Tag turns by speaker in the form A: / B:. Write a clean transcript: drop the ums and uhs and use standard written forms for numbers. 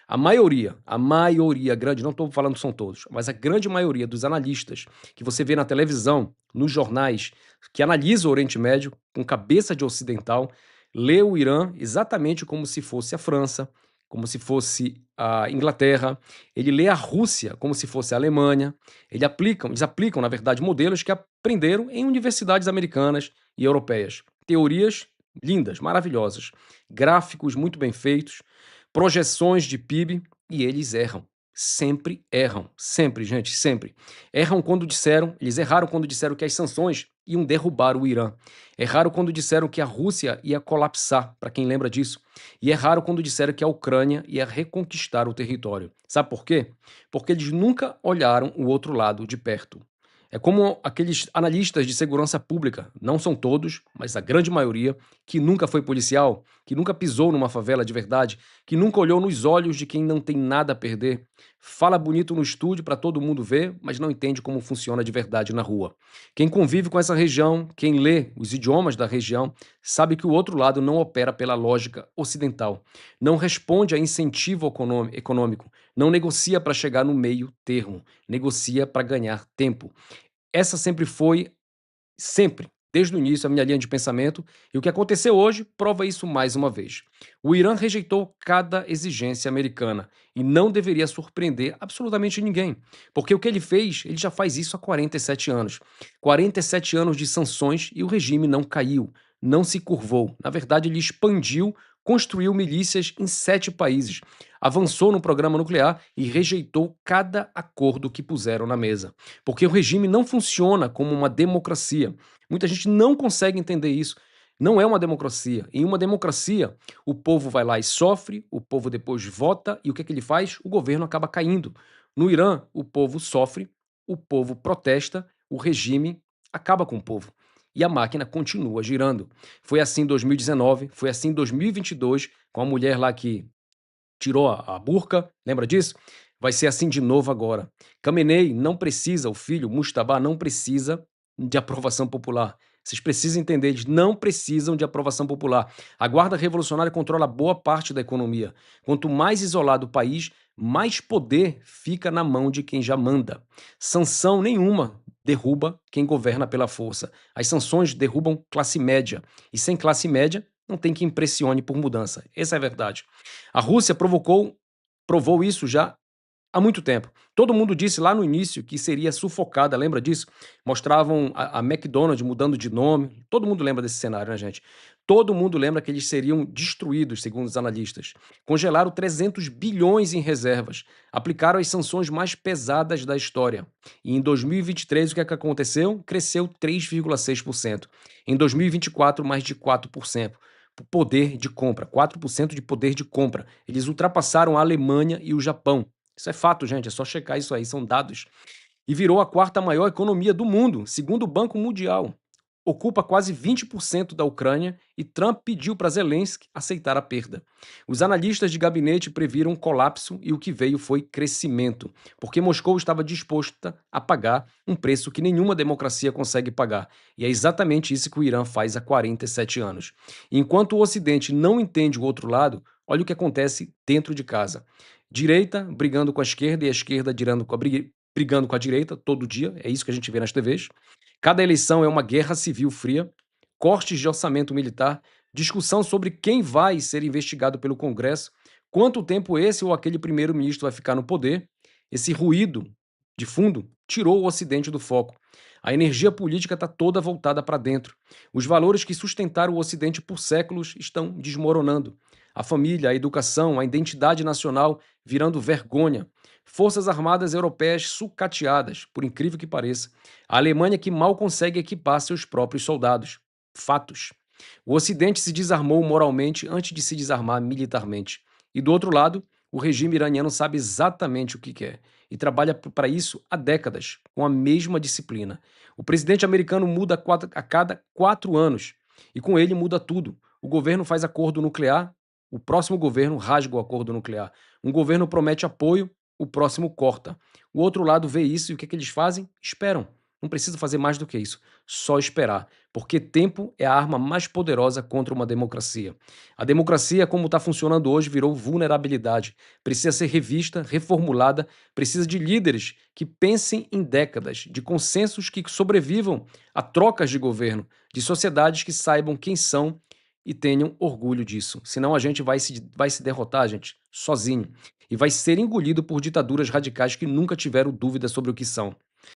A: A maioria grande, não estou falando que são todos, mas a grande maioria dos analistas que você vê na televisão, nos jornais, que analisa o Oriente Médio com cabeça de ocidental, lê o Irã exatamente como se fosse a França, como se fosse a Inglaterra, ele lê a Rússia como se fosse a Alemanha, eles aplicam, na verdade, modelos que aprenderam em universidades americanas e europeias. Teorias lindas, maravilhosas, gráficos muito bem feitos, projeções de PIB, e eles erram. Sempre erram. Sempre, gente, sempre. Eles erraram quando disseram que as sanções iam derrubar o Irã. Erraram quando disseram que a Rússia ia colapsar, para quem lembra disso. E erraram quando disseram que a Ucrânia ia reconquistar o território. Sabe por quê? Porque eles nunca olharam o outro lado de perto. É como aqueles analistas de segurança pública, não são todos, mas a grande maioria, que nunca foi policial, que nunca pisou numa favela de verdade, que nunca olhou nos olhos de quem não tem nada a perder, fala bonito no estúdio para todo mundo ver, mas não entende como funciona de verdade na rua. Quem convive com essa região, quem lê os idiomas da região, sabe que o outro lado não opera pela lógica ocidental, não responde a incentivo econômico, não negocia para chegar no meio termo, negocia para ganhar tempo. Essa sempre foi, sempre, desde o início, a minha linha de pensamento, e o que aconteceu hoje prova isso mais uma vez. O Irã rejeitou cada exigência americana e não deveria surpreender absolutamente ninguém, porque o que ele fez, ele já faz isso há 47 anos. 47 anos de sanções e o regime não caiu, não se curvou. Na verdade, ele expandiu, construiu milícias em 7 países, avançou no programa nuclear e rejeitou cada acordo que puseram na mesa. Porque o regime não funciona como uma democracia. Muita gente não consegue entender isso. Não é uma democracia. Em uma democracia, o povo vai lá e sofre, o povo depois vota, e o que é que ele faz? O governo acaba caindo. No Irã, o povo sofre, o povo protesta, o regime acaba com o povo. E a máquina continua girando. Foi assim em 2019, foi assim em 2022, com a mulher lá que tirou a burca, lembra disso? Vai ser assim de novo agora. Khamenei não precisa, o filho, Mustafa, não precisa de aprovação popular. Vocês precisam entender, eles não precisam de aprovação popular. A Guarda Revolucionária controla boa parte da economia. Quanto mais isolado o país, mais poder fica na mão de quem já manda. Sanção nenhuma derruba quem governa pela força. As sanções derrubam classe média. E sem classe média, não tem quem impressione por mudança. Essa é a verdade. A Rússia provou isso já há muito tempo. Todo mundo disse lá no início que seria sufocada, lembra disso? Mostravam a McDonald's mudando de nome. Todo mundo lembra desse cenário, né, gente? Todo mundo lembra que eles seriam destruídos, segundo os analistas. Congelaram 300 bilhões em reservas. Aplicaram as sanções mais pesadas da história. E em 2023, o que é que aconteceu? Cresceu 3,6%. Em 2024, mais de 4%. Poder de compra, 4% de poder de compra. Eles ultrapassaram a Alemanha e o Japão. Isso é fato, gente, é só checar isso aí, são dados. E virou a quarta maior economia do mundo, segundo o Banco Mundial. Ocupa quase 20% da Ucrânia e Trump pediu para Zelensky aceitar a perda. Os analistas de gabinete previram colapso e o que veio foi crescimento, porque Moscou estava disposta a pagar um preço que nenhuma democracia consegue pagar. E é exatamente isso que o Irã faz há 47 anos. Enquanto o Ocidente não entende o outro lado, olha o que acontece dentro de casa. Direita brigando com a esquerda e a esquerda brigando com a direita todo dia, é isso que a gente vê nas TVs. Cada eleição é uma guerra civil fria, cortes de orçamento militar, discussão sobre quem vai ser investigado pelo Congresso, quanto tempo esse ou aquele primeiro-ministro vai ficar no poder. Esse ruído de fundo tirou o Ocidente do foco. A energia política está toda voltada para dentro. Os valores que sustentaram o Ocidente por séculos estão desmoronando. A família, a educação, a identidade nacional virando vergonha. Forças armadas europeias sucateadas, por incrível que pareça. A Alemanha que mal consegue equipar seus próprios soldados. Fatos. O Ocidente se desarmou moralmente antes de se desarmar militarmente. E do outro lado, o regime iraniano sabe exatamente o que quer e trabalha para isso há décadas, com a mesma disciplina. O presidente americano muda a cada 4 anos e com ele muda tudo. O governo faz acordo nuclear, o próximo governo rasga o acordo nuclear. Um governo promete apoio, o próximo corta. O outro lado vê isso e o que, é que eles fazem? Esperam. Não precisa fazer mais do que isso, só esperar. porque tempo é a arma mais poderosa contra uma democracia. A democracia, como está funcionando hoje, virou vulnerabilidade. Precisa ser revista, reformulada, precisa de líderes que pensem em décadas, de consensos que sobrevivam a trocas de governo, de sociedades que saibam quem são e tenham orgulho disso. Senão a gente vai se derrotar, gente, sozinho. E vai ser engolido por ditaduras radicais que nunca tiveram dúvida sobre o que são.